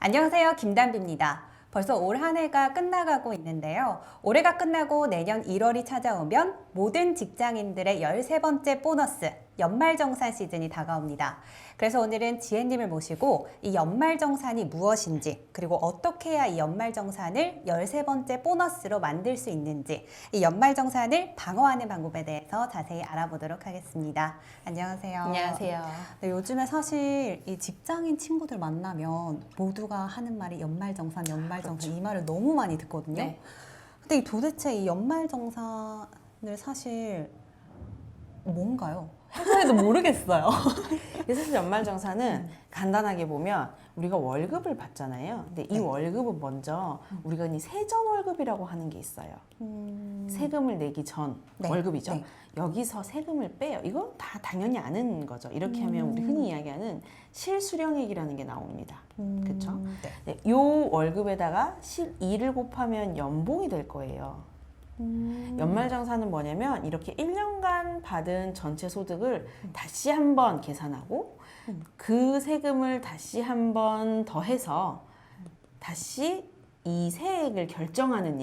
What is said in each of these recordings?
안녕하세요. 김단비입니다. 벌써 올 한 해가 끝나가고 있는데요. 올해가 끝나고 내년 1월이 찾아오면 모든 직장인들의 13번째 보너스, 연말정산 시즌이 다가옵니다. 그래서 오늘은 지혜님을 모시고 이 연말정산이 무엇인지, 그리고 어떻게 해야 이 연말정산을 13번째 보너스로 만들 수 있는지, 이 연말정산을 방어하는 방법에 대해서 자세히 알아보도록 하겠습니다. 안녕하세요. 안녕하세요. 네, 요즘에 사실 이 직장인 친구들 만나면 모두가 하는 말이 연말정산 그렇죠. 이 말을 너무 많이 듣거든요. 네. 근데 도대체 이 연말정산을 사실 뭔가요? 해도 모르겠어요. 사실 연말정산은 간단하게 보면 우리가 월급을 받잖아요. 근데 이 네. 월급은 먼저 우리가 이 세전 월급이라고 하는 게 있어요. 세금을 내기 전 네. 월급이죠. 네. 여기서 세금을 빼요. 이건 다 당연히 아는 거죠. 이렇게 하면 우리 흔히 이야기하는 실수령액이라는 게 나옵니다. 그렇죠? 네. 네, 요 월급에다가 12를 곱하면 연봉이 될 거예요. 연말정산은 뭐냐면 이렇게 1년간 받은 전체 소득을 다시 한번 계산하고 그 세금을 다시 한번 더해서 다시 이 세액을 결정하는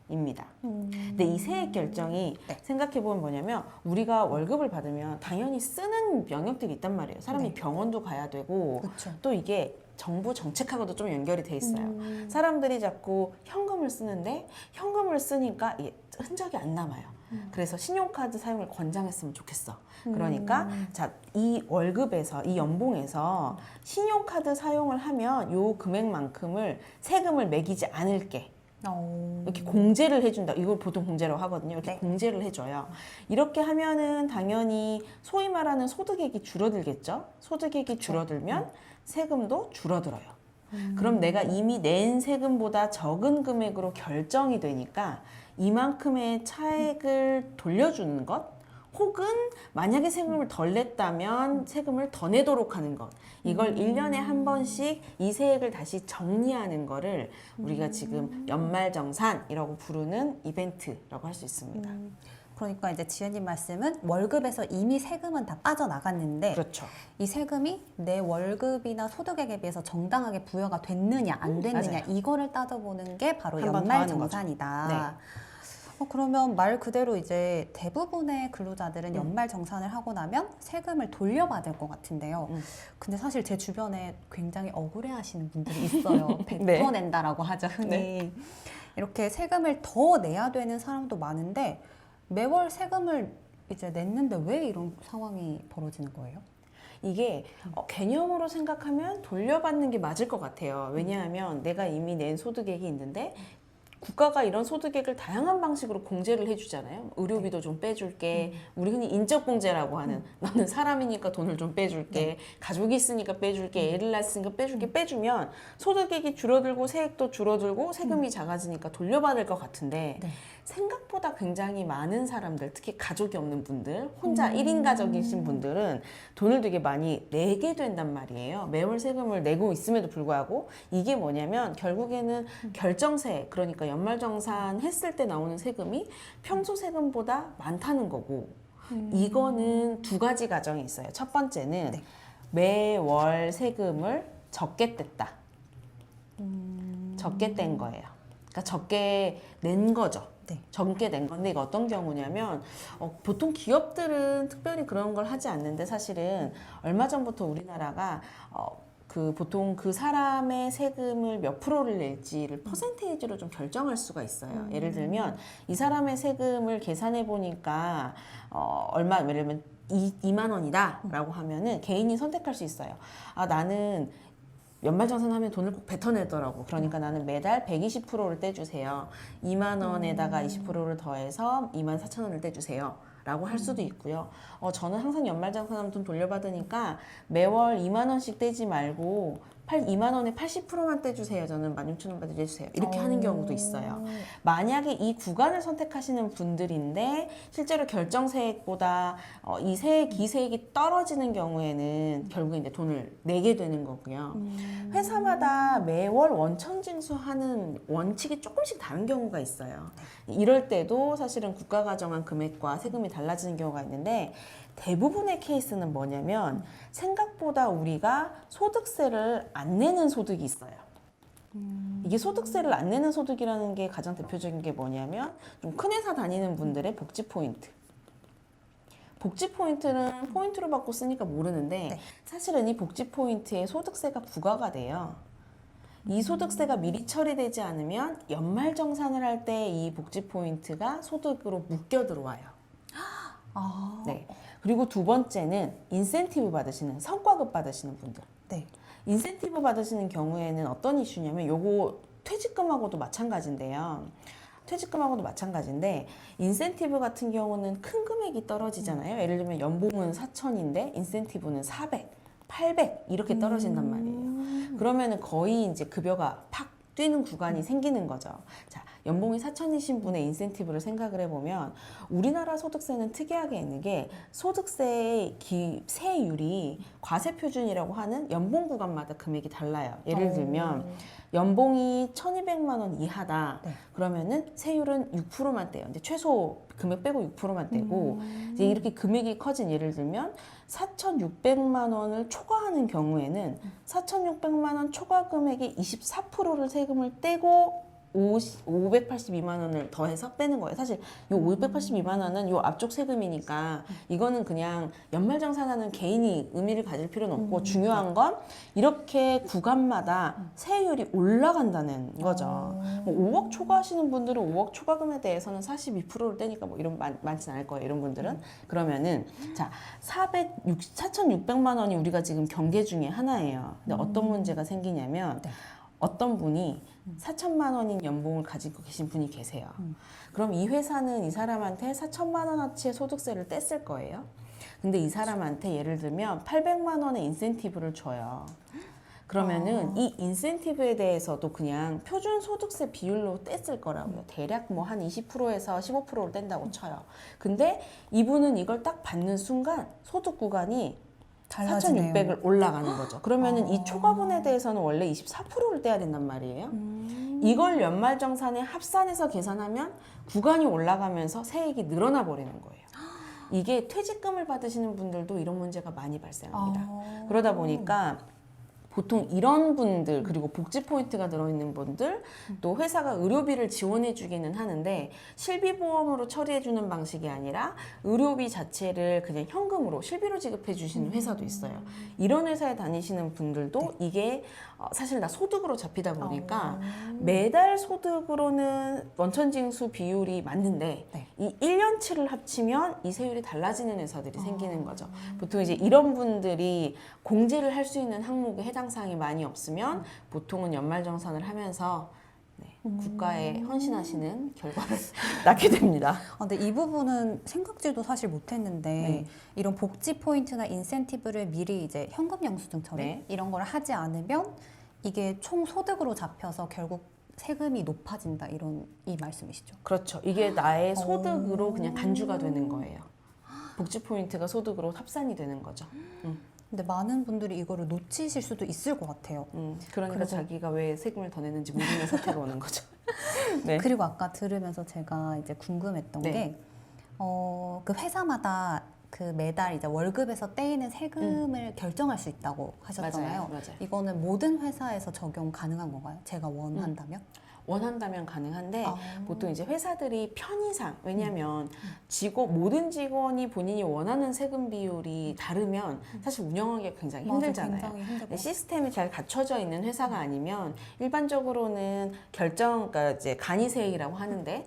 일입니다. 근데 이 세액 결정이 네. 생각해보면 뭐냐면 우리가 월급을 받으면 당연히 쓰는 영역들이 있단 말이에요. 사람이 네. 병원도 가야 되고 그렇죠. 또 이게 정부 정책하고도 좀 연결이 돼 있어요. 사람들이 자꾸 현금을 쓰는데 현금을 쓰니까 이게 흔적이 안 남아요. 그래서 신용카드 사용을 권장했으면 좋겠어. 그러니까 자, 이 월급에서 이 연봉에서 신용카드 사용을 하면 요 금액만큼을 세금을 매기지 않을게. 이렇게 공제를 해준다. 이걸 보통 공제라고 하거든요. 이렇게 네. 공제를 해줘요. 이렇게 하면은 당연히 소위 말하는 소득액이 줄어들겠죠. 소득액이 줄어들면 세금도 줄어들어요. 그럼 내가 이미 낸 세금보다 적은 금액으로 결정이 되니까 이만큼의 차액을 돌려주는 것, 혹은 만약에 세금을 덜 냈다면 세금을 더 내도록 하는 것, 이걸 1년에 한 번씩 이 세액을 다시 정리하는 거를 우리가 지금 연말정산이라고 부르는 이벤트라고 할 수 있습니다. 그러니까 이제 지혜님 말씀은 월급에서 이미 세금은 다 빠져나갔는데 그렇죠. 이 세금이 내 월급이나 소득액에 비해서 정당하게 부여가 됐느냐 안 됐느냐 맞아요. 이거를 따져보는 게 바로 한번더 하는 거죠. 연말정산이다. 그러면 말 그대로 이제 대부분의 근로자들은 연말정산을 하고 나면 세금을 돌려받을 것 같은데요. 근데 사실 제 주변에 굉장히 억울해하시는 분들이 있어요. 네. 뱉어낸다라고 하죠, 흔히. 이렇게 세금을 더 내야 되는 사람도 많은데 매월 세금을 이제 냈는데 왜 이런 상황이 벌어지는 거예요? 이게 개념으로 생각하면 돌려받는 게 맞을 것 같아요. 왜냐하면 내가 이미 낸 소득액이 있는데 국가가 이런 소득액을 다양한 방식으로 공제를 해주잖아요. 의료비도 좀 빼줄게. 우리 흔히 인적공제라고 하는 너는 사람이니까 돈을 좀 빼줄게. 가족이 있으니까 빼줄게. 애를 낳았으니까 빼줄게. 빼주면 소득액이 줄어들고 세액도 줄어들고 세금이 작아지니까 돌려받을 것 같은데 네. 생각보다 굉장히 많은 사람들, 특히 가족이 없는 분들, 혼자 1인 가족이신 분들은 돈을 되게 많이 내게 된단 말이에요. 매월 세금을 내고 있음에도 불구하고 이게 뭐냐면 결국에는 결정세, 그러니까 연말정산 했을 때 나오는 세금이 평소 세금보다 많다는 거고, 이거는 두 가지 가정이 있어요. 첫 번째는 네. 매월 세금을 적게 뗐다. 적게 뗀 거예요. 그러니까 적게 낸 거죠. 네. 적게 낸 건데 이거 어떤 경우냐면 보통 기업들은 특별히 그런 걸 하지 않는데 사실은 얼마 전부터 우리나라가 보통 그 사람의 세금을 몇 프로를 낼지를 퍼센테이지로 좀 결정할 수가 있어요. 예를 들면 이 사람의 세금을 계산해 보니까 얼마, 예를 들면 2만 원이다 라고 하면은 개인이 선택할 수 있어요. 아, 나는 연말정산하면 돈을 꼭 뱉어내더라고. 그러니까 나는 매달 120%를 떼주세요. 2만 원에다가 20%를 더해서 2만 4천 원을 떼주세요. 라고 할 수도 있고요. 저는 항상 연말정산하면 돈 돌려받으니까 매월 2만 원씩 떼지 말고 2만 원에 80%만 떼주세요. 저는 16,000원까지 떼주세요. 이렇게 하는 경우도 있어요. 만약에 이 구간을 선택하시는 분들인데 실제로 결정세액보다 이 세액, 이 세액이 떨어지는 경우에는 결국에 이제 돈을 내게 되는 거고요. 회사마다 매월 원천징수하는 원칙이 조금씩 다른 경우가 있어요. 이럴 때도 사실은 국가가 정한 금액과 세금이 달라지는 경우가 있는데 대부분의 케이스는 뭐냐면 생각보다 우리가 소득세를 안 내는 소득이 있어요. 이게 소득세를 안 내는 소득이라는 게 가장 대표적인 게 뭐냐면 좀 큰 회사 다니는 분들의 복지 포인트. 복지 포인트는 포인트로 받고 쓰니까 모르는데 네. 사실은 이 복지 포인트에 소득세가 부과가 돼요. 이 소득세가 미리 처리되지 않으면 연말정산을 할 때 이 복지 포인트가 소득으로 묶여 들어와요. 아, 네. 그리고 두 번째는 인센티브 받으시는 성과급 받으시는 분들. 네. 인센티브 받으시는 경우에는 어떤 이슈냐면 요거 퇴직금하고도 마찬가지인데요. 퇴직금하고도 마찬가지인데 인센티브 같은 경우는 큰 금액이 떨어지잖아요. 예를 들면 연봉은 4천인데 인센티브는 400, 800 이렇게 떨어진단 말이에요. 그러면은 거의 이제 급여가 팍 뛰는 구간이 생기는 거죠. 자, 연봉이 4천이신 분의 인센티브를 생각을 해보면 우리나라 소득세는 특이하게 있는 게 소득세의 세율이 과세표준이라고 하는 연봉 구간마다 금액이 달라요. 예를 들면 연봉이 1,200만 원 이하다. 네. 그러면은 세율은 6%만 떼요. 근데 최소 금액 빼고 6%만 떼고 이제 이렇게 금액이 커진 예를 들면 4,600만 원을 초과하는 경우에는 4,600만 원 초과 금액의 24%를 세금을 떼고 582만 원을 더해서 떼는 거예요. 사실 이 582만 원은 이 앞쪽 세금이니까 이거는 그냥 연말정산하는 개인이 의미를 가질 필요는 없고 중요한 건 이렇게 구간마다 세율이 올라간다는 거죠. 뭐 5억 초과하시는 분들은 5억 초과금에 대해서는 42%를 떼니까 뭐 이런 많진 않을 거예요. 이런 분들은. 그러면은 자 4,600만 원이 우리가 지금 경계 중에 하나예요. 근데 어떤 문제가 생기냐면 어떤 분이 4천만 원인 연봉을 가지고 계신 분이 계세요. 그럼 이 회사는 이 사람한테 4천만 원어치의 소득세를 뗐을 거예요. 근데 이 사람한테 예를 들면 800만 원의 인센티브를 줘요. 그러면은 이 인센티브에 대해서도 그냥 표준 소득세 비율로 뗐을 거라고요. 대략 뭐 한 20%에서 15%를 뗀다고 쳐요. 근데 이분은 이걸 딱 받는 순간 소득 구간이 달라지네요. 4,600을 올라가는 거죠. 그러면은 이 초과분에 대해서는 원래 24%를 떼야 된단 말이에요. 이걸 연말정산에 합산해서 계산하면 구간이 올라가면서 세액이 늘어나 버리는 거예요. 이게 퇴직금을 받으시는 분들도 이런 문제가 많이 발생합니다. 그러다 보니까 보통 이런 분들 그리고 복지 포인트가 들어있는 분들 또 회사가 의료비를 지원해 주기는 하는데 실비보험으로 처리해 주는 방식이 아니라 의료비 자체를 그냥 현금으로 실비로 지급해 주시는 회사도 있어요. 이런 회사에 다니시는 분들도 이게 사실 다 소득으로 잡히다 보니까 매달 소득으로는 원천징수 비율이 맞는데 이 1년치를 합치면 이 세율이 달라지는 회사들이 생기는 거죠. 보통 이제 이런 분들이 공제를 할 수 있는 항목에 해당 사항이 많이 없으면 보통은 연말정산을 하면서 국가에 헌신하시는 결과를 낳게 됩니다. 근데 이 부분은 생각지도 사실 못했는데 이런 복지 포인트나 인센티브를 미리 이제 현금 영수증 처리 이런 걸 하지 않으면 이게 총 소득으로 잡혀서 결국 세금이 높아진다 이런 이 말씀이시죠? 그렇죠. 이게 나의 소득으로 그냥 간주가 되는 거예요. 복지 포인트가 소득으로 합산이 되는 거죠. 근데 많은 분들이 이거를 놓치실 수도 있을 것 같아요. 그러니까 그래서- 자기가 왜 세금을 더 내는지 모르는 사태가 오는 거죠. 네. 그리고 아까 들으면서 제가 이제 궁금했던 게, 그 회사마다 그 매달 이제 월급에서 떼이는 세금을 결정할 수 있다고 하셨잖아요. 맞아요. 이거는 모든 회사에서 적용 가능한 건가요? 제가 원한다면? 원한다면 가능한데 보통 이제 회사들이 편의상 왜냐하면 모든 직원이 본인이 원하는 세금 비율이 다르면 사실 운영하기가 굉장히 힘들잖아요. 굉장히 힘들고. 근데 시스템이 잘 갖춰져 있는 회사가 아니면 일반적으로는 그러니까 이제 간이세액이라고 하는데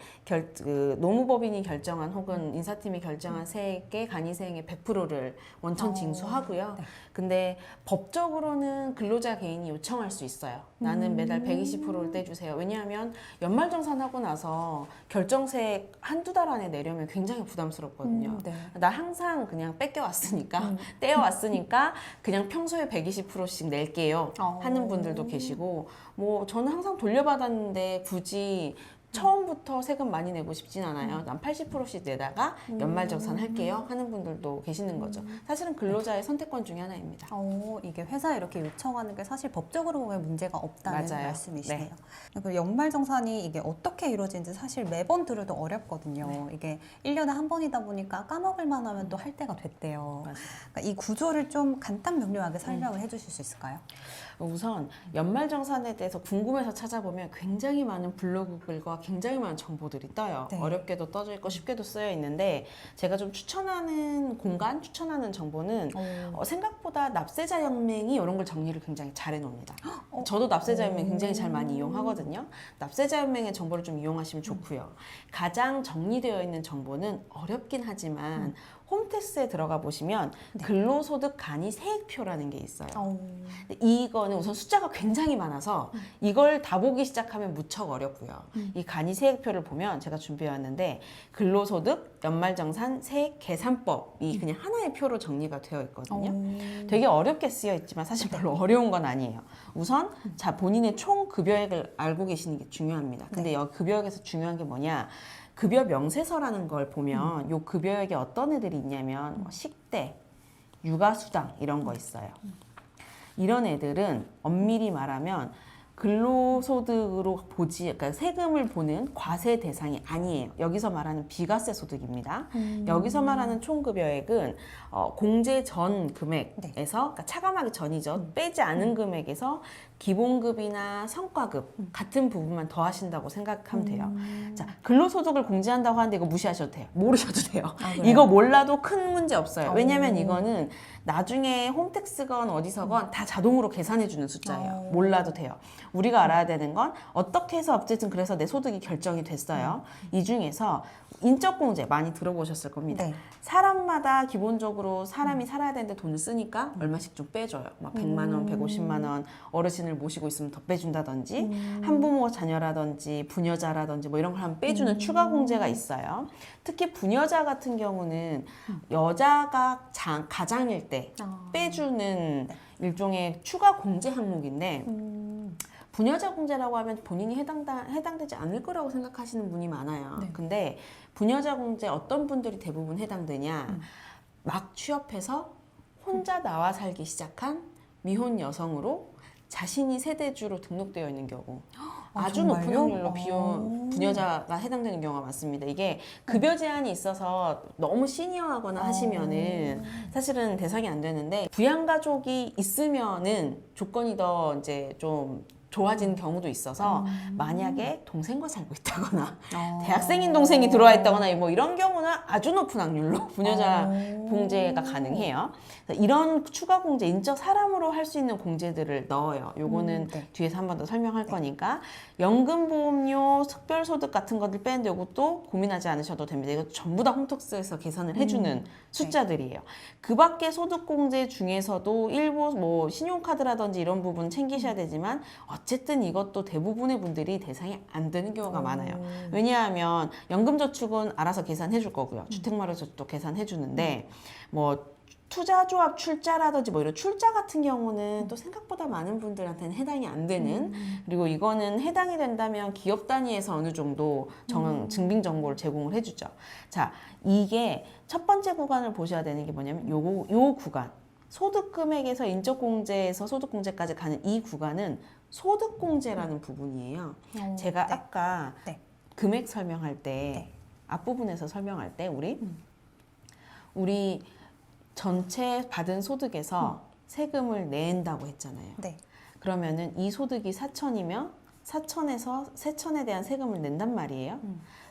노무법인이 결정한 혹은 인사팀이 결정한 세액의 간이세액의 100%를 원천 징수하고요. 근데 법적으로는 근로자 개인이 요청할 수 있어요. 나는 매달 120%를 떼주세요. 왜냐하면 연말정산하고 나서 결정세액 한두 달 안에 내려면 굉장히 부담스럽거든요. 나 항상 그냥 뺏겨왔으니까 떼어왔으니까 그냥 평소에 120%씩 낼게요 하는 분들도 계시고 뭐 저는 항상 돌려받았는데 굳이 처음부터 세금 많이 내고 싶진 않아요. 난 80%씩 내다가 연말정산 할게요 하는 분들도 계시는 거죠. 사실은 근로자의 선택권 중에 하나입니다. 이게 회사에 이렇게 요청하는 게 사실 법적으로 보면 문제가 없다는 맞아요. 말씀이시네요. 그 연말정산이 이게 어떻게 이루어지는지 사실 매번 들어도 어렵거든요. 이게 1년에 한 번이다 보니까 까먹을 만하면 또 할 때가 됐대요. 맞아요. 그러니까 이 구조를 좀 간단 명료하게 설명을 해주실 수 있을까요? 우선 연말정산에 대해서 궁금해서 찾아보면 굉장히 많은 블로그글과 굉장히 많은 정보들이 떠요. 네. 어렵게도 떠져 있고 쉽게도 쓰여 있는데 제가 좀 추천하는 추천하는 정보는 생각보다 납세자연맹이 이런 걸 정리를 굉장히 잘 해놓습니다. 저도 납세자연맹 굉장히 잘 많이 이용하거든요. 납세자연맹의 정보를 좀 이용하시면 좋고요. 가장 정리되어 있는 정보는 어렵긴 하지만 홈택스에 들어가 보시면 근로소득 간이 세액표라는 게 있어요. 근데 이거는 우선 숫자가 굉장히 많아서 이걸 다 보기 시작하면 무척 어렵고요. 이 간이 세액표를 보면 제가 준비해 왔는데 근로소득, 연말정산, 세액 계산법이 그냥 하나의 표로 정리가 되어 있거든요. 되게 어렵게 쓰여 있지만 사실 별로 어려운 건 아니에요. 우선 자 본인의 총 급여액을 알고 계시는 게 중요합니다. 근데 여기 급여액에서 중요한 게 뭐냐? 급여 명세서라는 걸 보면 요 급여액에 어떤 애들이 있냐면 뭐 식대, 육아수당 이런 거 있어요. 이런 애들은 엄밀히 말하면 근로소득으로 그러니까 세금을 보는 과세 대상이 아니에요. 여기서 말하는 비과세 소득입니다. 여기서 말하는 총급여액은 공제 전 금액에서 그러니까 차감하기 전이죠. 빼지 않은 금액에서 기본급이나 성과급 같은 부분만 더하신다고 생각하면 돼요. 자, 근로소득을 공제한다고 하는데 이거 무시하셔도 돼요. 모르셔도 돼요. 이거 몰라도 큰 문제 없어요. 왜냐면 이거는 나중에 홈택스건 어디서건 다 자동으로 계산해주는 숫자예요. 몰라도 돼요. 우리가 알아야 되는 건 어떻게 해서 어쨌든 그래서 내 소득이 결정이 됐어요. 이 중에서 인적공제 많이 들어보셨을 겁니다. 네. 사람마다 기본적으로 사람이 살아야 되는데 돈을 쓰니까 얼마씩 좀 빼줘요. 막 100만 원, 150만 원 어르신을 모시고 있으면 더 빼준다든지 한부모 자녀라든지 부녀자라든지 뭐 이런 걸 하면 빼주는 추가 공제가 있어요. 특히 부녀자 같은 경우는 여자가 가장일 때 빼주는 일종의 추가 공제 항목인데 부녀자 공제라고 하면 본인이 해당되지 않을 거라고 생각하시는 분이 많아요. 네. 근데 부녀자 공제 어떤 분들이 대부분 해당되냐? 막 취업해서 혼자 나와 살기 시작한 미혼 여성으로 자신이 세대주로 등록되어 있는 경우 아주 높은 정말요? 확률로 부녀자가 해당되는 경우가 많습니다. 이게 급여 제한이 있어서 너무 시니어하거나 하시면은 사실은 대상이 안 되는데 부양가족이 있으면은 조건이 더 이제 좀 좋아지는 경우도 있어서 만약에 동생과 살고 있다거나 대학생인 동생이 들어와 있다거나 뭐 이런 경우는 아주 높은 확률로 부녀자 공제가 가능해요. 이런 추가 공제, 인적 사람으로 할 수 있는 공제들을 넣어요. 요거는 뒤에서 한 번 더 설명할 거니까 연금보험료, 특별소득 같은 것들 빼는데 이것도 고민하지 않으셔도 됩니다. 이것도 전부 다 홈택스에서 계산을 해주는 숫자들이에요. 그 밖에 소득공제 중에서도 일부 뭐 신용카드라든지 이런 부분 챙기셔야 되지만 어쨌든 이것도 대부분의 분들이 대상이 안 되는 경우가 많아요. 왜냐하면 연금저축은 알아서 계산해 줄 거고요. 주택마련저축도 계산해 주는데 뭐 투자조합 출자라든지 뭐 이런 출자 같은 경우는 또 생각보다 많은 분들한테는 해당이 안 되는 그리고 이거는 해당이 된다면 기업 단위에서 어느 정도 증빙 정보를 제공을 해주죠. 자, 이게 첫 번째 구간을 보셔야 되는 게 뭐냐면 요 구간 소득금액에서 인적공제에서 소득공제까지 가는 이 구간은 소득공제라는 부분이에요. 제가 아까 금액 설명할 때 앞부분에서 설명할 때 우리 전체 받은 소득에서 세금을 낸다고 했잖아요. 그러면은 이 소득이 4천이면 4천에서 세천에 대한 세금을 낸단 말이에요.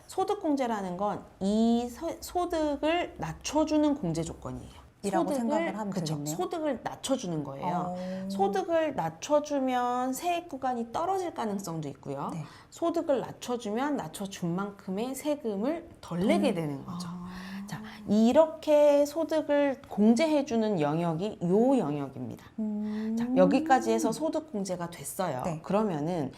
소득공제라는 건 이 소득을 낮춰주는 공제 조건이에요. 이라고 생각을 하면 그쵸, 되겠네요. 소득을 낮춰주는 거예요. 소득을 낮춰주면 세액 구간이 떨어질 가능성도 있고요. 소득을 낮춰주면 낮춰준 만큼의 세금을 덜 내게 되는 거죠. 자, 이렇게 소득을 공제해주는 영역이 요 영역입니다. 자, 여기까지 해서 소득 공제가 됐어요. 네. 그러면은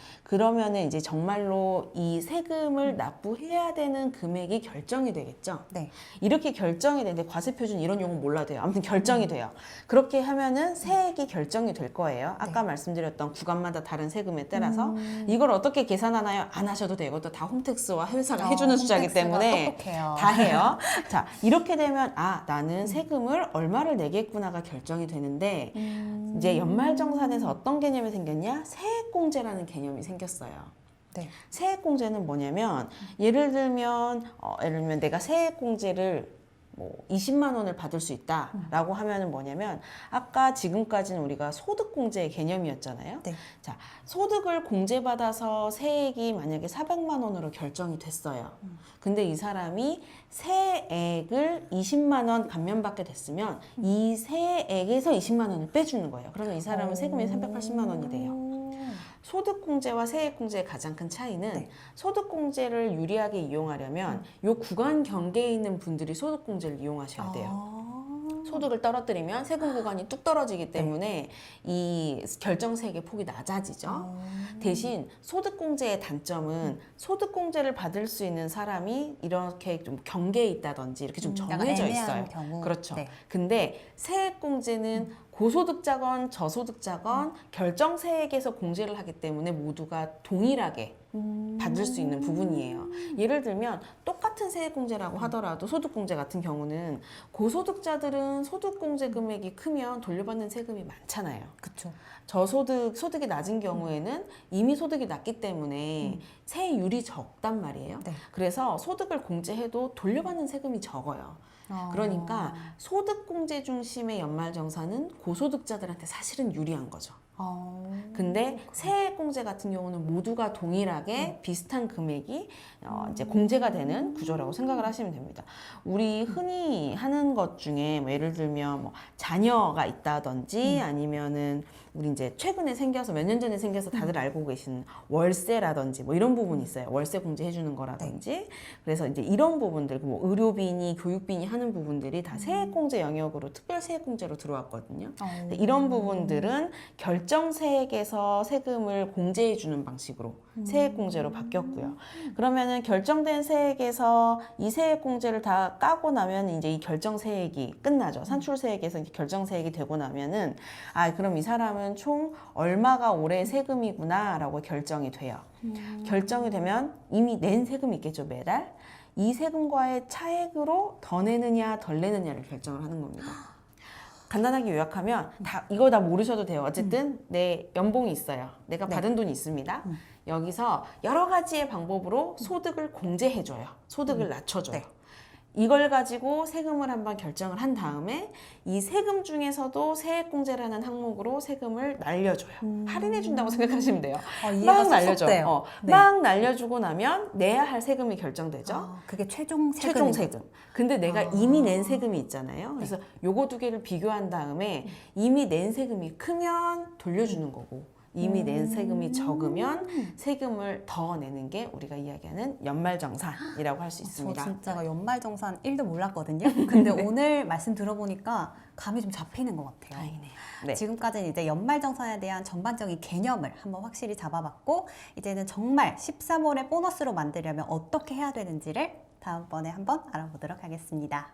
이제 정말로 이 세금을 납부해야 되는 금액이 결정이 되겠죠. 네. 이렇게 결정이 되는데 과세 표준 이런 용어 몰라도 돼요. 아무튼 결정이 돼요. 그렇게 하면은 세액이 결정이 될 거예요. 아까 말씀드렸던 구간마다 다른 세금에 따라서 이걸 어떻게 계산하나요? 안 하셔도 돼요. 이것도 다 홈택스와 회사가 해주는 숫자이기 홈택스가 때문에 똑똑해요. 다 해요. 자, 이렇게 되면 나는 세금을 얼마를 내겠구나가 결정이 되는데 이제 연말정산에서 어떤 개념이 생겼냐? 세액공제라는 개념이 생겼어요. 네. 세액공제는 뭐냐면 예를 들면 내가 세액공제를 뭐 20만 원을 받을 수 있다라고 하면은 뭐냐면 아까 지금까지는 우리가 소득공제의 개념이었잖아요. 네. 자, 소득을 공제받아서 세액이 만약에 400만 원으로 결정이 됐어요. 근데 이 사람이 세액을 20만 원 감면받게 됐으면 이 세액에서 20만 원을 빼주는 거예요. 그러면 이 사람은 세금이 380만 원이 돼요. 소득공제와 세액공제의 가장 큰 차이는 네. 소득공제를 유리하게 이용하려면 요 구간 경계에 있는 분들이 소득공제를 이용하셔야 돼요. 소득을 떨어뜨리면 세금 구간이 뚝 떨어지기 때문에 이 결정세액의 폭이 낮아지죠. 대신 소득공제의 단점은 소득공제를 받을 수 있는 사람이 이렇게 좀 경계에 있다든지 이렇게 좀 약간 정해져 애매한 있어요. 경우. 그렇죠. 네. 근데 세액공제는 고소득자건 저소득자건 결정세액에서 공제를 하기 때문에 모두가 동일하게 받을 수 있는 부분이에요. 예를 들면 똑같은 세액공제라고 하더라도 소득공제 같은 경우는 고소득자들은 소득공제 금액이 크면 돌려받는 세금이 많잖아요. 그렇죠. 소득이 낮은 경우에는 이미 소득이 낮기 때문에 세율이 적단 말이에요. 네. 그래서 소득을 공제해도 돌려받는 세금이 적어요. 그러니까 소득공제 중심의 연말정산은 고소득자들한테 사실은 유리한 거죠. 근데 세액공제 같은 경우는 모두가 동일하게 비슷한 금액이 이제 공제가 되는 구조라고 생각을 하시면 됩니다. 우리 흔히 하는 것 중에 뭐 예를 들면 뭐 자녀가 있다든지 아니면은 우리 이제 최근에 생겨서 몇 년 전에 생겨서 다들 알고 계신 월세라든지 뭐 이런 부분이 있어요. 월세 공제해 주는 거라든지. 그래서 이제 이런 부분들 뭐 의료비니 교육비니 하는 부분들이 다 세액공제 영역으로 특별 세액공제로 들어왔거든요. 근데 이런 부분들은 결정세액에서 세금을 공제해 주는 방식으로 세액공제로 바뀌었고요. 그러면은 결정된 세액에서 이 세액공제를 다 까고 나면 이제 이 결정세액이 끝나죠. 산출세액에서 이제 결정세액이 되고 나면은 그럼 이 사람은 총 얼마가 올해 세금이구나라고 결정이 돼요. 결정이 되면 이미 낸 세금이 있겠죠, 매달. 이 세금과의 차액으로 더 내느냐 덜 내느냐를 결정을 하는 겁니다. 간단하게 요약하면 이거 다 모르셔도 돼요. 어쨌든 내 연봉이 있어요. 내가 받은 돈이 있습니다. 여기서 여러 가지의 방법으로 소득을 공제해줘요. 소득을 낮춰줘요. 네. 이걸 가지고 세금을 한번 결정을 한 다음에 이 세금 중에서도 세액공제라는 항목으로 세금을 날려줘요. 할인해준다고 생각하시면 돼요. 이해가 막 날려줘. 쏙쏙돼요. 네. 막 날려주고 나면 내야 할 세금이 결정되죠. 그게 최종 최종 세금. 세금. 근데 내가 이미 낸 세금이 있잖아요. 그래서 요거 두 개를 비교한 다음에 이미 낸 세금이 크면 돌려주는 거고 이미 낸 세금이 적으면 세금을 더 내는 게 우리가 이야기하는 연말정산이라고 할 수 있습니다. 저 진짜 연말정산 1도 몰랐거든요. 근데 오늘 말씀 들어보니까 감이 좀 잡히는 것 같아요. 다행이네요. 네. 지금까지는 이제 연말정산에 대한 전반적인 개념을 한번 확실히 잡아봤고 이제는 정말 13월에 보너스로 만들려면 어떻게 해야 되는지를 다음번에 한번 알아보도록 하겠습니다.